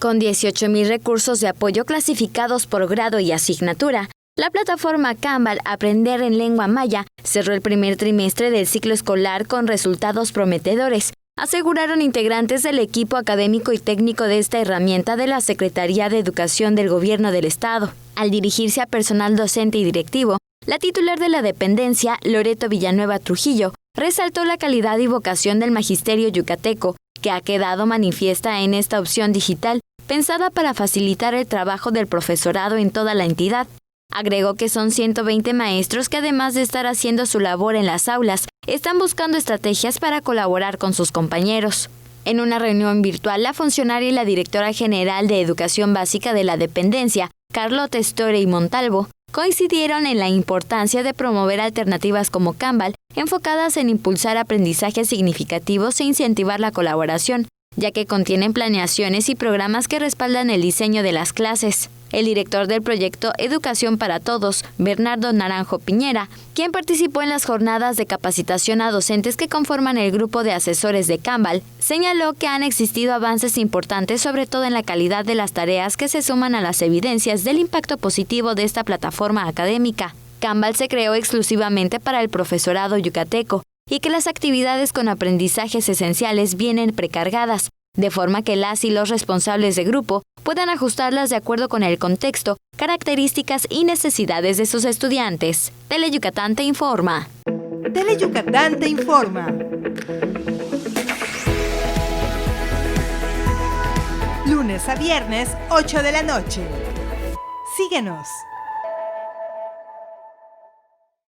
Con 18,000 recursos de apoyo clasificados por grado y asignatura, la plataforma Canval Aprender en Lengua Maya cerró el primer trimestre del ciclo escolar con resultados prometedores, aseguraron integrantes del equipo académico y técnico de esta herramienta de la Secretaría de Educación del Gobierno del Estado. Al dirigirse a personal docente y directivo, la titular de la dependencia, Loreto Villanueva Trujillo, resaltó la calidad y vocación del magisterio yucateco, que ha quedado manifiesta en esta opción digital, pensada para facilitar el trabajo del profesorado en toda la entidad. Agregó que son 120 maestros que, además de estar haciendo su labor en las aulas, están buscando estrategias para colaborar con sus compañeros. En una reunión virtual, la funcionaria y la directora general de Educación Básica de la dependencia, Carlota Storey Montalvo, coincidieron en la importancia de promover alternativas como Canval, enfocadas en impulsar aprendizajes significativos e incentivar la colaboración, ya que contienen planeaciones y programas que respaldan el diseño de las clases. El director del proyecto Educación para Todos, Bernardo Naranjo Piñera, quien participó en las jornadas de capacitación a docentes que conforman el grupo de asesores de Canval, señaló que han existido avances importantes, sobre todo en la calidad de las tareas que se suman a las evidencias del impacto positivo de esta plataforma académica. Canval se creó exclusivamente para el profesorado yucateco y que las actividades con aprendizajes esenciales vienen precargadas, de forma que las y los responsables de grupo puedan ajustarlas de acuerdo con el contexto, características y necesidades de sus estudiantes. Teleyucatán te informa. Teleyucatán te informa. Lunes a viernes, 8 de la noche. Síguenos.